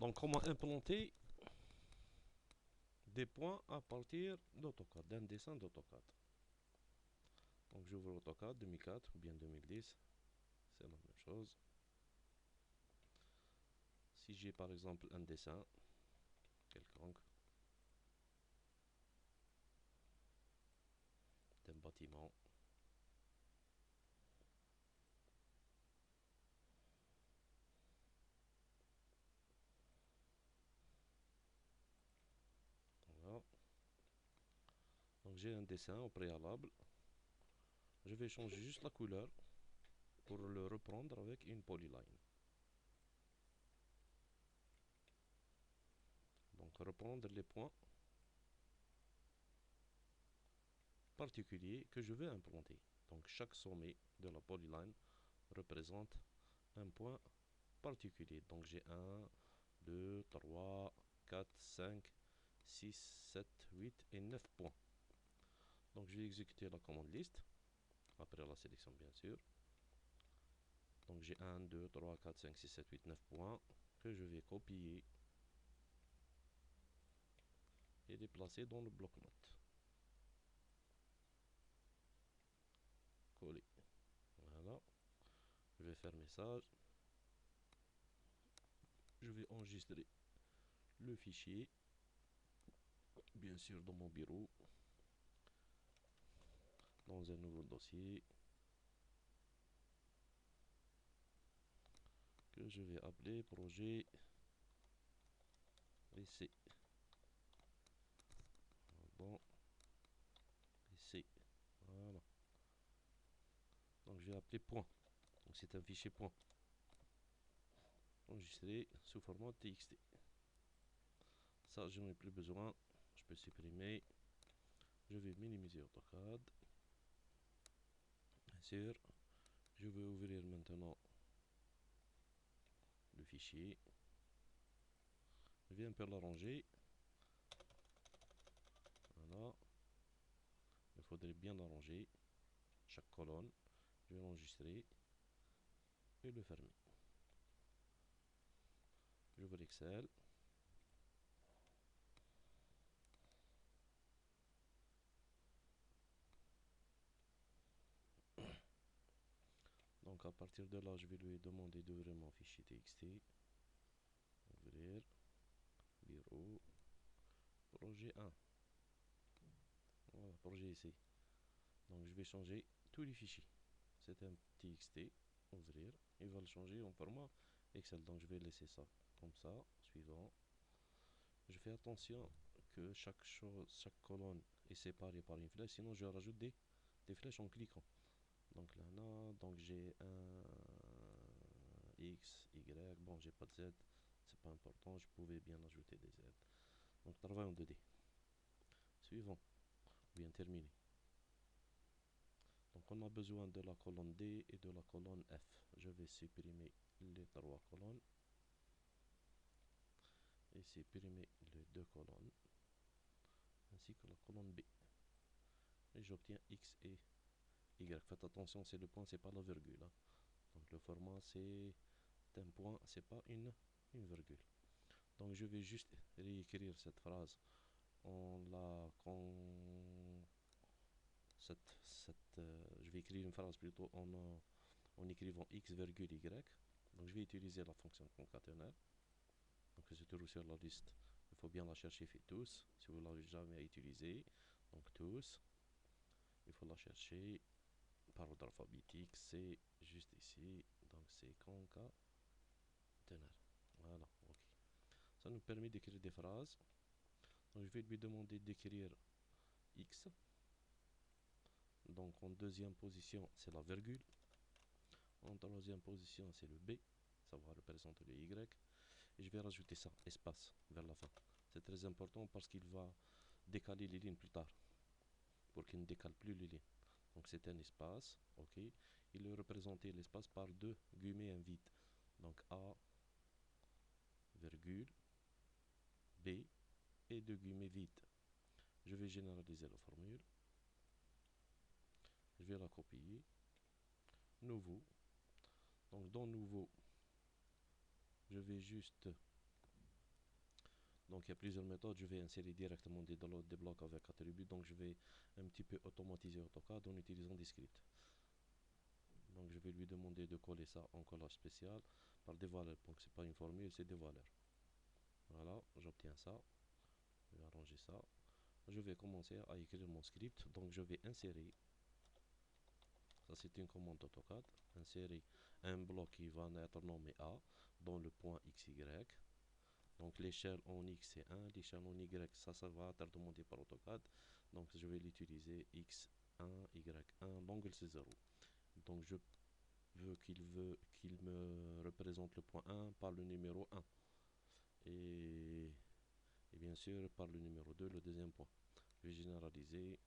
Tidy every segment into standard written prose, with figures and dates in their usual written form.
Donc, comment implanter des points à partir d'AutoCAD, d'un dessin d'AutoCAD. Donc, j'ouvre AutoCAD 2004 ou bien 2010, c'est la même chose. Si j'ai par exemple un dessin quelconque d'un bâtiment, voilà. Donc j'ai un dessin au préalable. Je vais changer juste la couleur pour le reprendre avec une polyline. Donc reprendre les points particuliers que je veux implanter. Donc chaque sommet de la polyline représente un point particulier. Donc j'ai 1, 2, 3, 4, 5, 6, 7, 8 et 9 points. Donc je vais exécuter la commande list, après la sélection bien sûr. Donc j'ai 1, 2, 3, 4, 5, 6, 7, 8, 9 points que je vais copier et les placer dans le bloc-notes. Coller. Voilà. Je vais fermer ça. Je vais enregistrer le fichier, bien sûr dans mon bureau, dans un nouveau dossier que je vais appeler projet PC. Bon, PC. Voilà. Donc je vais appeler point. Donc c'est un fichier point. Enregistré sous format TXT. Ça, je n'en ai plus besoin. Je peux supprimer. Je vais minimiser AutoCAD. Bien sûr. Je vais ouvrir maintenant le fichier. Je vais un peu l'arranger. Voilà. Il faudrait bien l'arranger. Chaque colonne. Je vais l'enregistrer et le fermer. J'ouvre Excel. Donc à partir de là, je vais lui demander d'ouvrir mon fichier TXT. Ouvrir. Bureau. Projet 1. Voilà, projet ici. Donc je vais changer tous les fichiers. C'est un TXT. Ouvrir. Il va le changer en format Excel. Donc je vais laisser ça comme ça. Suivant. Je fais attention que chaque chose, chaque colonne est séparée par une flèche. Sinon je rajoute des flèches en cliquant. Donc là, non, donc j'ai un X, Y, bon j'ai pas de Z, c'est pas important, je pouvais bien ajouter des Z. Donc travail en 2D. Suivant, bien terminé. Donc on a besoin de la colonne D et de la colonne F. Je vais supprimer les 3 colonnes et supprimer les 2 colonnes ainsi que la colonne B. Et j'obtiens X et Y. Faites attention, c'est le point, c'est pas la virgule, hein. Donc le format c'est un point, c'est pas une virgule. Donc je vais juste réécrire cette phrase en la je vais écrire une phrase plutôt en écrivant x virgule y. Donc je vais utiliser la fonction concaténaire. Donc c'est toujours sur la liste. Il faut bien la chercher, fait tous. Si vous ne l'avez jamais utilisé, donc tous. Il faut la chercher par ordre alphabétique. C'est juste ici. Donc c'est concaténaire. Voilà, ok. Ça nous permet d'écrire des phrases. Donc je vais lui demander d'écrire X. Donc en deuxième position, c'est la virgule. En troisième position, c'est le B. Ça va représenter le Y. Et je vais rajouter ça, espace, vers la fin. C'est très important parce qu'il va décaler les lignes plus tard. Pour qu'il ne décale plus les lignes. Donc c'est un espace, ok. Il est représenté l'espace par deux guillemets un vide. Donc A, virgule, B et deux guillemets vides. Je vais généraliser la formule. Je vais la copier. Nouveau. Donc dans nouveau, je vais juste Donc il y a plusieurs méthodes, je vais insérer directement des blocs avec attributs, donc je vais un petit peu automatiser AutoCAD en utilisant des scripts. Donc je vais lui demander de coller ça en collage spécial par des valeurs, donc c'est pas une formule, c'est des valeurs. Voilà, j'obtiens ça, je vais arranger ça. Je vais commencer à écrire mon script, donc je vais insérer, ça c'est une commande AutoCAD, insérer un bloc qui va être nommé A dans le point XY. Donc l'échelle en X c'est 1, l'échelle en Y ça va être demandé par AutoCAD. Donc je vais l'utiliser X1, Y1, l'angle c'est 0. Donc je veux qu'il me représente le point 1 par le numéro 1. Et bien sûr par le numéro 2, le deuxième point. Je vais généraliser,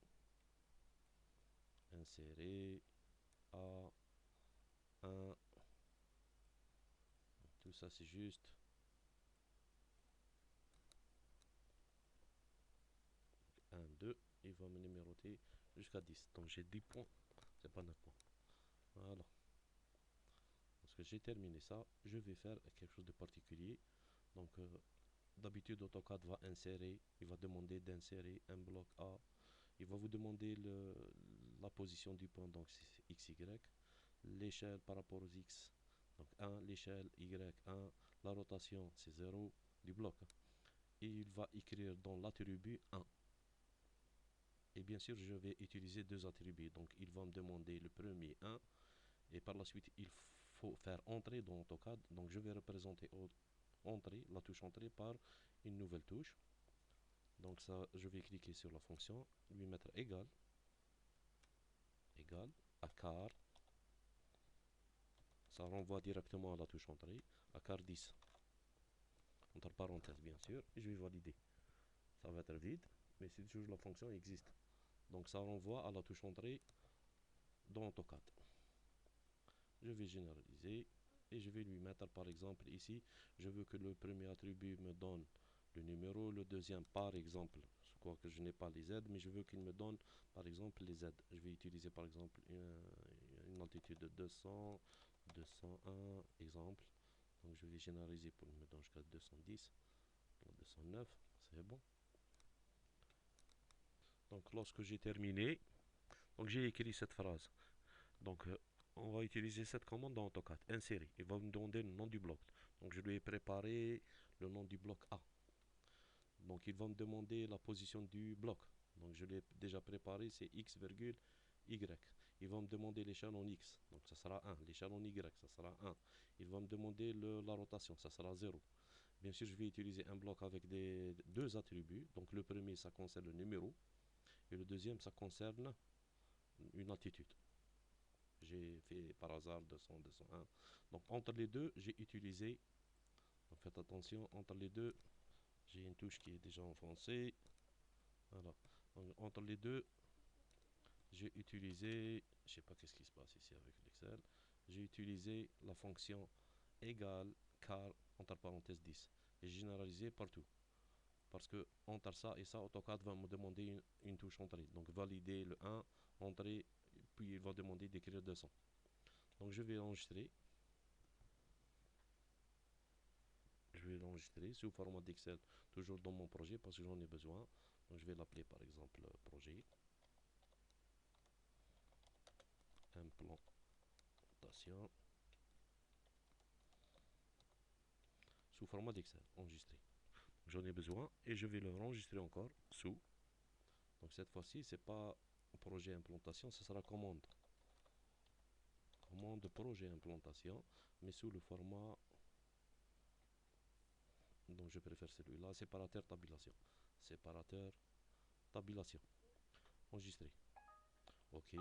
insérer, A, 1, tout ça c'est juste. 1, 2, il va me numéroter jusqu'à 10. Donc j'ai 10 points, c'est pas 9 points. Voilà. Parce que j'ai terminé ça, je vais faire quelque chose de particulier. Donc d'habitude AutoCAD va insérer, il va demander d'insérer un bloc A. Il va vous demander la position du point, donc c'est XY, l'échelle par rapport aux X, donc 1, l'échelle Y1, la rotation c'est 0 du bloc. Et il va écrire dans l'attribut 1. Et bien sûr, je vais utiliser deux attributs. Donc, il va me demander le premier 1. Et par la suite, il faut faire entrer dans AutoCAD. Donc, je vais représenter entrée, la touche entrée par une nouvelle touche. Donc, ça, je vais cliquer sur la fonction, lui mettre égal à car. Ça renvoie directement à la touche entrée, à car 10. Entre parenthèses, bien sûr. Et je vais valider. Ça va être vide, mais c'est toujours la fonction existe. Donc, ça renvoie à la touche entrée dans AutoCAD. Je vais généraliser et je vais lui mettre par exemple ici, je veux que le premier attribut me donne le numéro, le deuxième par exemple, je crois que je n'ai pas les Z, mais je veux qu'il me donne par exemple les Z. Je vais utiliser par exemple une altitude de 200, 201 exemple. Donc je vais généraliser pour me donner jusqu'à 210, 209, c'est bon. Donc lorsque j'ai terminé, donc j'ai écrit cette phrase. Donc on va utiliser cette commande dans AutoCAD, insérer. Il va me demander le nom du bloc. Donc je lui ai préparé le nom du bloc A. Donc il va me demander la position du bloc. Donc je l'ai déjà préparé, c'est X, Y. Il va me demander l'échelle en X, donc ça sera 1. L'échelle en Y, ça sera 1. Il va me demander la rotation, ça sera 0. Bien sûr, je vais utiliser un bloc avec deux attributs. Donc le premier, ça concerne le numéro. Et le deuxième, ça concerne une altitude. J'ai fait par hasard 200, 201. Donc entre les deux, j'ai utilisé, donc faites attention, entre les deux, j'ai une touche qui est déjà enfoncée. Voilà. Donc, entre les deux, j'ai utilisé, je sais pas qu'est-ce qui se passe ici avec l'Excel, j'ai utilisé la fonction égale car entre parenthèses 10 et généralisé partout. Parce que entre ça et ça, AutoCAD va me demander une touche entrée. Donc valider le 1, entrée, puis il va demander d'écrire 200. Donc je vais enregistrer. Je vais l'enregistrer sous format d'Excel, toujours dans mon projet parce que j'en ai besoin. Donc je vais l'appeler par exemple projet implantation sous format d'Excel, enregistré. J'en ai besoin et je vais le enregistrer encore sous. Donc cette fois-ci, c'est pas projet implantation, ce sera commande. Commande projet implantation, mais sous le format. Donc je préfère celui-là, séparateur tabulation. Séparateur tabulation. Enregistré. Ok,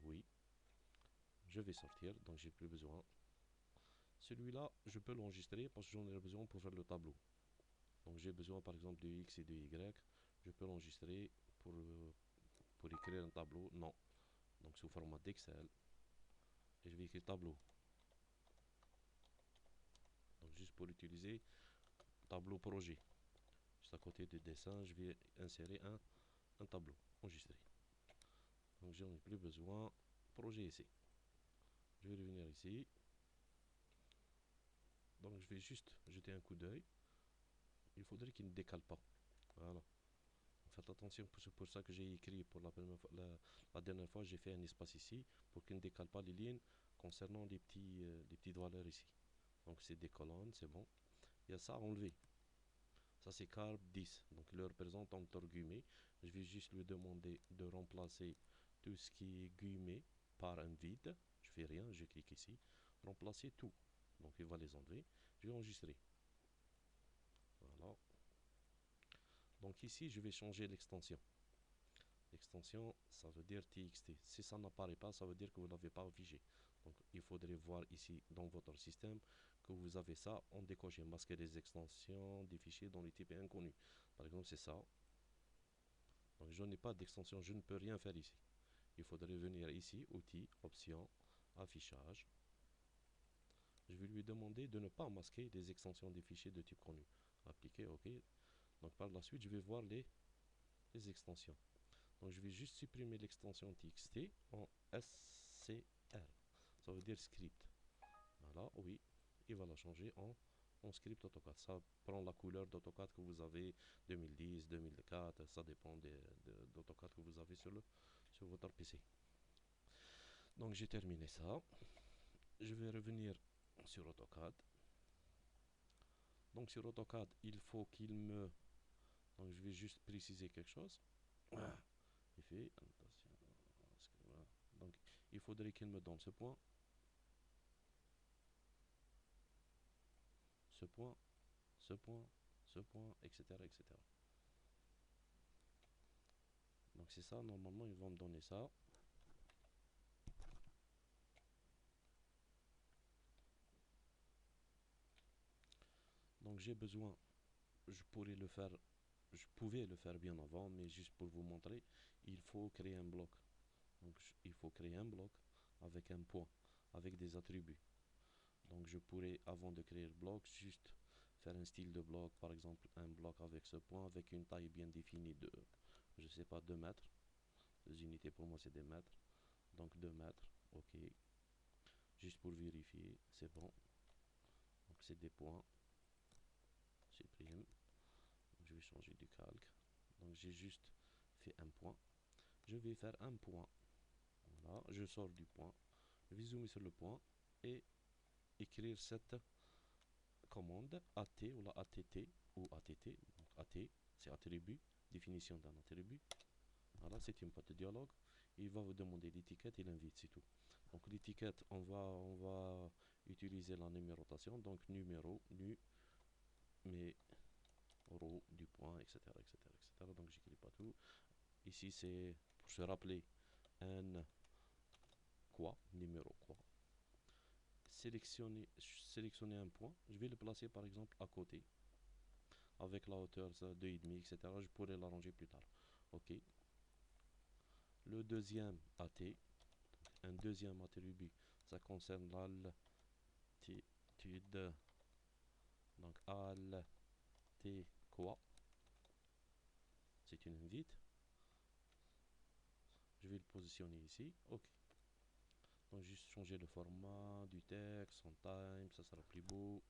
oui. Je vais sortir, donc j'ai plus besoin. Celui-là, je peux l'enregistrer parce que j'en ai besoin pour faire le tableau. Donc j'ai besoin par exemple de X et de Y. Je peux l'enregistrer pour écrire un tableau. Non. Donc sous format d'Excel. Et je vais écrire tableau. Donc juste pour utiliser tableau projet. Juste à côté de dessin, je vais insérer un tableau enregistré. Donc j'en ai plus besoin. Projet ici. Je vais revenir ici. Donc je vais juste jeter un coup d'œil. il faudrait qu'il ne décale pas. Voilà. Faites attention, c'est pour ça que j'ai écrit pour la première fois, la dernière fois, j'ai fait un espace ici pour qu'il ne décale pas les lignes concernant les petites valeurs ici. Donc c'est des colonnes, c'est bon. Il y a ça à enlever. Ça c'est carb 10, donc il le représente entre guillemets. Je vais juste lui demander de remplacer tout ce qui est guillemets par un vide. Je fais rien, je clique ici. Remplacer tout. Donc il va les enlever. Je vais enregistrer. Voilà. Donc ici je vais changer l'extension. L'extension, ça veut dire TXT. Si ça n'apparaît pas, ça veut dire que vous ne l'avez pas affiché. Donc il faudrait voir ici dans votre système que vous avez ça en décoché. Masquer les extensions des fichiers dont le type est inconnu. Par exemple, c'est ça. Donc je n'ai pas d'extension, je ne peux rien faire ici. Il faudrait venir ici, outils, options, affichage. Je vais lui demander de ne pas masquer les extensions des fichiers de type connu. Appliquer, OK. Donc par la suite, je vais voir les extensions. Donc je vais juste supprimer l'extension TXT en SCR. Ça veut dire script. Voilà, oui. Il va la changer en script AutoCAD. Ça prend la couleur d'AutoCAD que vous avez 2010, 2004. Ça dépend d'AutoCAD que vous avez sur votre PC. Donc j'ai terminé ça. Je vais revenir sur AutoCAD. Donc sur AutoCAD, il faut qu'il me... Donc je vais juste préciser quelque chose. Il fait... Donc il faudrait qu'il me donne ce point, ce point, ce point, ce point, etc. etc. Donc c'est ça, normalement ils vont me donner ça. Donc j'ai besoin, je pourrais le faire, je pouvais le faire bien avant, mais juste pour vous montrer, il faut créer un bloc. Donc il faut créer un bloc avec un point, avec des attributs. Donc je pourrais, avant de créer le bloc, juste faire un style de bloc, par exemple un bloc avec ce point, avec une taille bien définie de, je sais pas, 2 mètres. Les unités pour moi c'est des mètres. Donc 2 mètres, ok. Juste pour vérifier, c'est bon. Donc c'est des points. Supprime. Donc, je vais changer du calque. Donc j'ai juste fait un point. Je vais faire un point. Voilà, je sors du point. Je vais zoomer sur le point et écrire cette commande AT ou la ATT ou ATT. Donc AT, c'est attribut, définition d'un attribut. Voilà, c'est une boîte de dialogue. Il va vous demander l'étiquette et l'invite, c'est tout. Donc l'étiquette, on va utiliser la numérotation. Donc numéro, numéro du point, etc. etc., etc. Donc j'écris pas tout. Ici c'est pour se rappeler un quoi, numéro quoi. Sélectionner un point. Je vais le placer par exemple à côté. Avec la hauteur de 2,5, etc. Je pourrais l'arranger plus tard. Ok. Le deuxième AT, un deuxième attribut, ça concerne l'altitude. Donc alt quoi, c'est une invite. Je vais le positionner ici. Ok. Donc juste changer le format du texte, son time, ça sera plus beau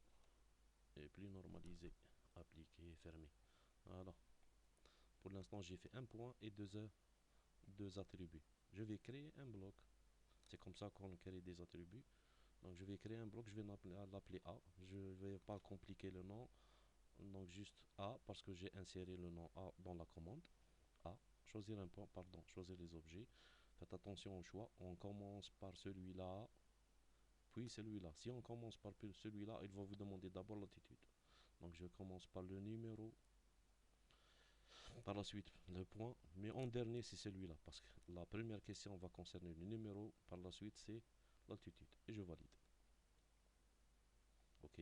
et plus normalisé. Appliquer, fermer. Voilà. Pour l'instant, j'ai fait un point et deux attributs. Je vais créer un bloc. C'est comme ça qu'on crée des attributs. Donc je vais créer un bloc, je vais l'appeler A. Je ne vais pas compliquer le nom. Donc juste A parce que j'ai inséré le nom A dans la commande. A. Choisir un point, pardon, choisir les objets. Faites attention au choix. On commence par celui-là, puis celui-là. Si on commence par celui-là, il va vous demander d'abord l'attitude. Donc je commence par le numéro, par la suite le point, mais en dernier c'est celui-là, parce que la première question va concerner le numéro, par la suite c'est l'altitude, et je valide. Ok,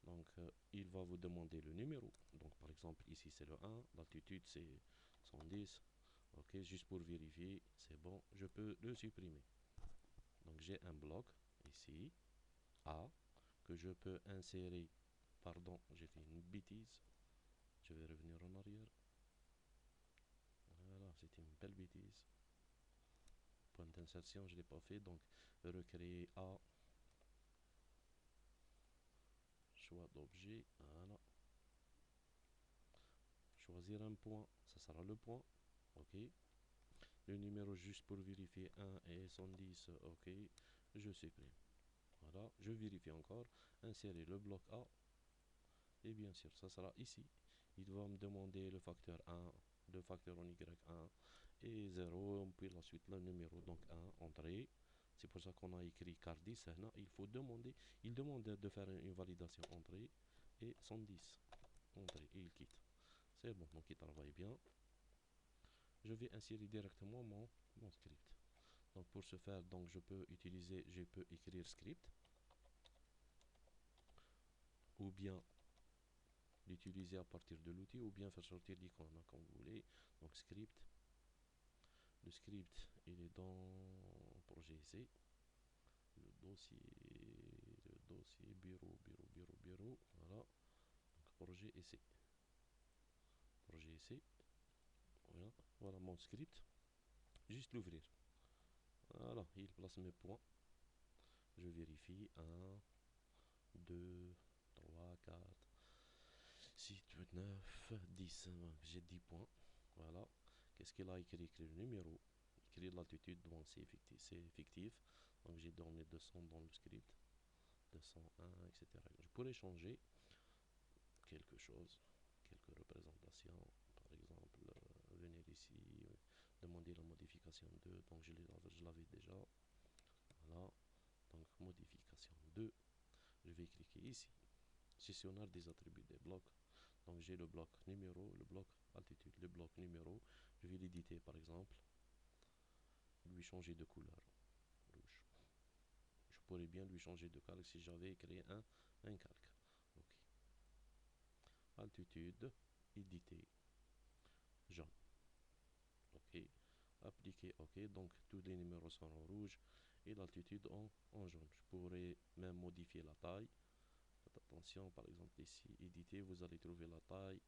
donc il va vous demander le numéro, donc par exemple ici c'est le 1, l'altitude c'est 110, ok, juste pour vérifier, c'est bon, je peux le supprimer. Donc j'ai un bloc ici, A, que je peux insérer, pardon, j'ai fait une bêtise, je vais revenir en arrière. Voilà, c'est une belle bêtise. Point d'insertion, je ne l'ai pas fait, donc recréer A, choix d'objet, voilà. choisir un point, ça sera le point, ok. Le numéro juste pour vérifier 1 et 110, ok, je supprime. Voilà, je vérifie encore, insérer le bloc A, et bien sûr, ça sera ici. Il va me demander le facteur 1, le facteur en Y1 et 0, puis la suite le numéro, donc 1, entrée. C'est pour ça qu'on a écrit Cardis. Il faut demander, il demande de faire une validation entrée et 110, entrée, et il quitte. C'est bon, donc il travaille bien. Je vais insérer directement mon script. Donc pour ce faire, donc je peux écrire script, ou bien l'utiliser à partir de l'outil, ou bien faire sortir l'icône comme vous voulez. Donc script, le script il est dans projet C, le dossier bureau, voilà. Donc projet essai, projet essai, voilà, voilà mon script, juste l'ouvrir. Voilà, il place mes points, je vérifie 1, 2, 3, 4, 6, 8, 9, 10, j'ai 10 points, voilà. Qu'est-ce qu'il a écrit? Écrit le numéro, écrit l'altitude, bon c'est fictif, donc j'ai donné 200 dans le script, 201, etc. Je pourrais changer quelque chose, quelques représentations, par exemple, venir ici, demander la modification 2, donc je l'avais déjà, voilà, donc modification 2, je vais cliquer ici, gestionnaire des attributs des blocs, donc j'ai le bloc numéro, le bloc altitude, le bloc numéro, je vais l'éditer par exemple, lui changer de couleur, rouge, je pourrais bien lui changer de calque si j'avais créé un calque, ok, altitude, éditer, jaune, ok, appliquer, ok, donc tous les numéros sont en rouge et l'altitude en jaune. Je pourrais même modifier la taille. Faites attention, par exemple ici, éditer, vous allez trouver la taille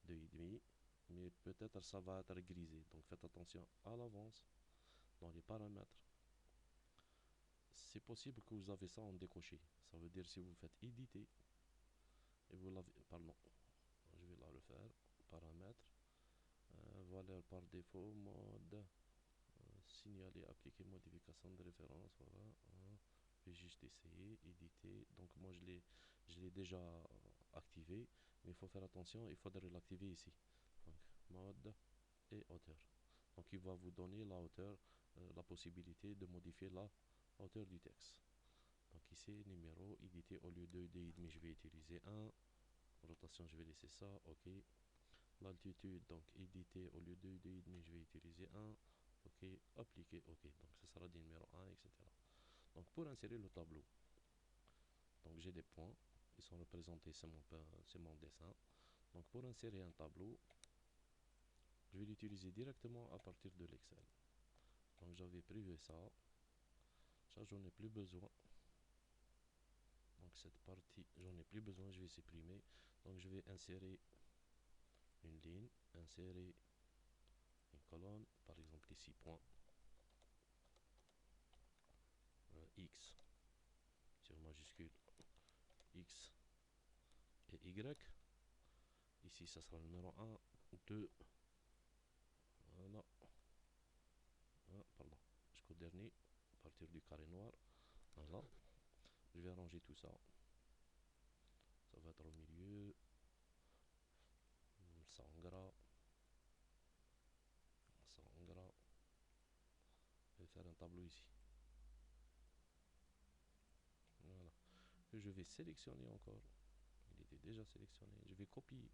de 2,5, mais peut-être ça va être grisé, donc faites attention à l'avance dans les paramètres. C'est possible que vous avez ça en décoché, ça veut dire si vous faites éditer et vous l'avez, pardon, je vais la refaire, paramètres, valeur par défaut, mode, signaler, appliquer modification de référence, voilà, je vais juste essayer, éditer, donc moi je l'ai déjà activé, mais il faut faire attention, il faudrait l'activer ici, donc mode et hauteur, donc il va vous donner la hauteur, la possibilité de modifier la hauteur du texte, donc ici numéro, éditer au lieu de 2,5 je vais utiliser 1, rotation je vais laisser ça, ok, l'altitude, donc éditer au lieu de 2,5 je vais utiliser 1, ok, appliquer, ok, donc ce sera du numéro 1, etc. Donc pour insérer le tableau, donc j'ai des points, ils sont représentés, c'est mon dessin. Donc pour insérer un tableau, je vais l'utiliser directement à partir de l'Excel. Donc j'avais prévu ça j'en ai plus besoin. Donc cette partie, j'en ai plus besoin, je vais supprimer. Donc je vais insérer une ligne, insérer une colonne, par exemple ici, point, X, sur majuscule, X et Y. Ici, ça sera le numéro 1, 2, voilà, pardon, jusqu'au dernier, à partir du carré noir, voilà. Je vais arranger tout ça. Ça va être au milieu, ça en gras, ça en gras. Je vais faire un tableau ici. Voilà. Et je vais sélectionner encore. Il était déjà sélectionné. Je vais copier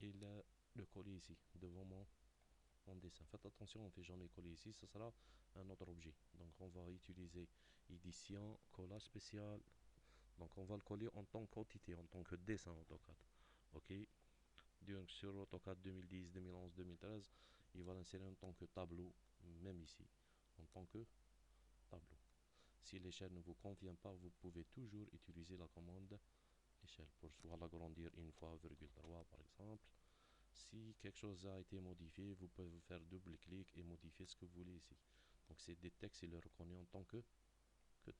et le coller ici, devant mon dessin. Faites attention, on fait jamais coller ici, ce sera un autre objet. Donc on va utiliser édition, collage spécial. Donc on va le coller en tant qu'entité, en tant que dessin AutoCAD. Ok. Donc sur AutoCAD 2010, 2011, 2013, il va l'insérer en tant que tableau, même ici, en tant que tableau. Si l'échelle ne vous convient pas, vous pouvez toujours utiliser la commande échelle pour soit l'agrandir une fois, 3 par exemple. Si quelque chose a été modifié, vous pouvez faire double-clic et modifier ce que vous voulez ici. Donc c'est des textes, il le reconnaît en tant que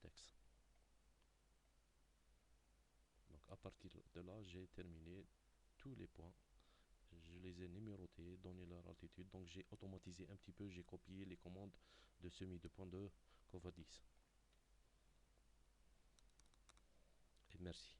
texte. Donc à partir de là, j'ai terminé tous les points je les ai numérotés, donné leur altitude. Donc j'ai automatisé un petit peu, j'ai copié les commandes de semis de point de Covadis. Et merci.